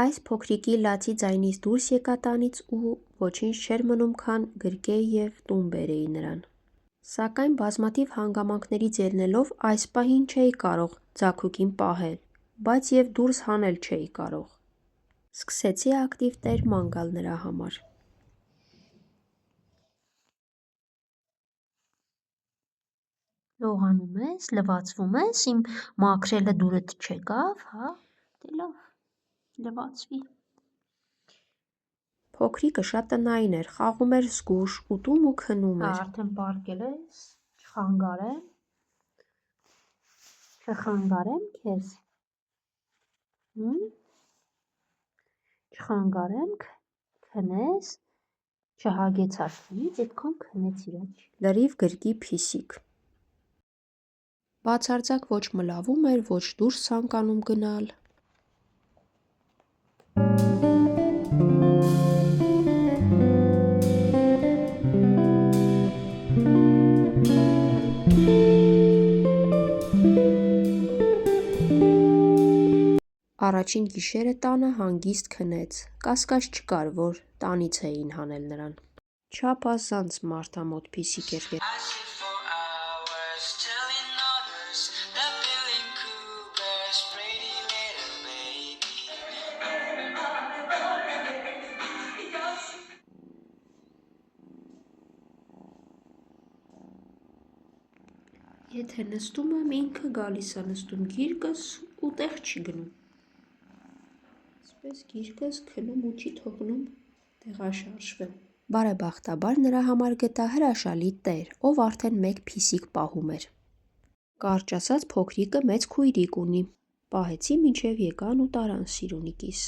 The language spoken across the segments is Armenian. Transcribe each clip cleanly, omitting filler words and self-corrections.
Այս փոքրիկի լացի ձայնից դուրս եկա տանից ու ոչինչ չէր մնում, քան գրկեի և տուն բերեի նրան: Սակայն բազմաթիվ հանգամանքներից ելնելով այս պահին չէի կարող ձագուկին պահել, բայց և դուրս հանել չէի կարող: Սկսեցի ակտիվ տերման գալ նրա համար: Լողանում ես, լվացվում ես, իմ մաքրելը դուրդ չեկավ, հա, դե լավ, լվացվի: Փոքրիկը շատ տնային էր, խաղում էր զգույշ, ուտում ու քնում էր: Արդեն պառկել ես, չխանգարեմ քեզ, չխանգարեմ քնես, չհագեցար տնից, էդքան քնեցիր, լրիվ գրկի փիսիկ: Բացարձակ ոչ մլավում էր, ոչ դուրս ցանկանում գնալ: Առաջին գիշերը տանը հանգիստ քնեց, կասկած չկար, որ տանից էին հանել նրան: Չափազանց մարդամոտ փիսիկ էր: Եթե նստում եմ, ինքը գալիս ա նստում, գիրկս ու տեղ չի գնում: Այսպես գիրկս քնում ու չի թողնում տեղաշարժվեմ: Բարեբախտաբար նրա համար գտա հրաշալի տեր, ով արդեն մեկ փիսիկ պահում էր: Կարճ ասած փոքրիկը մեծ քույրիկ ունի: Պահեցի մինչև եկան ու տարան Սիրունիկիս: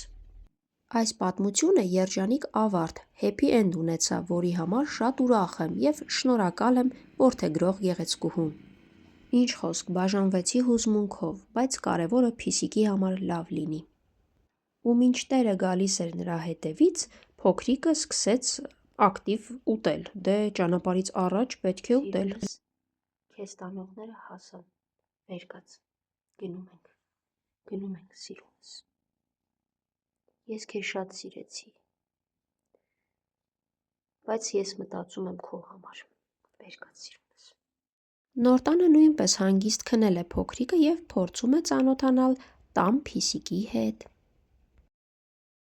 Այս պատմությունը երջանիկ ավարտ ունեցավ, որի համար շատ ուրախ եմ և շնորհակալ եմ որդեգրող գեղեցկուհուն: Ինչ խոսք, բաժանվեցի հուզմունքով, բայց կարևորը փիսիկի համար լավ լինի: Ու մինչ տերը գալիս էր նրա հետևից, փոքրիկը սկսեց ակտիվ ուտել: Դե ճանապարհից առաջ պետք է ուտել: Քեզ տանողները հասան, վեր կաց, գնում ենք սիրունս, ես քեզ շատ սիրեցի, բայց ես մտածում եմ քո համար, վեր կաց սիրունս: Նոր տանը նույնպես հանգիստ քնել է փոքրիկը և փորձում է ծանոթանալ տան փիսիկի հետ: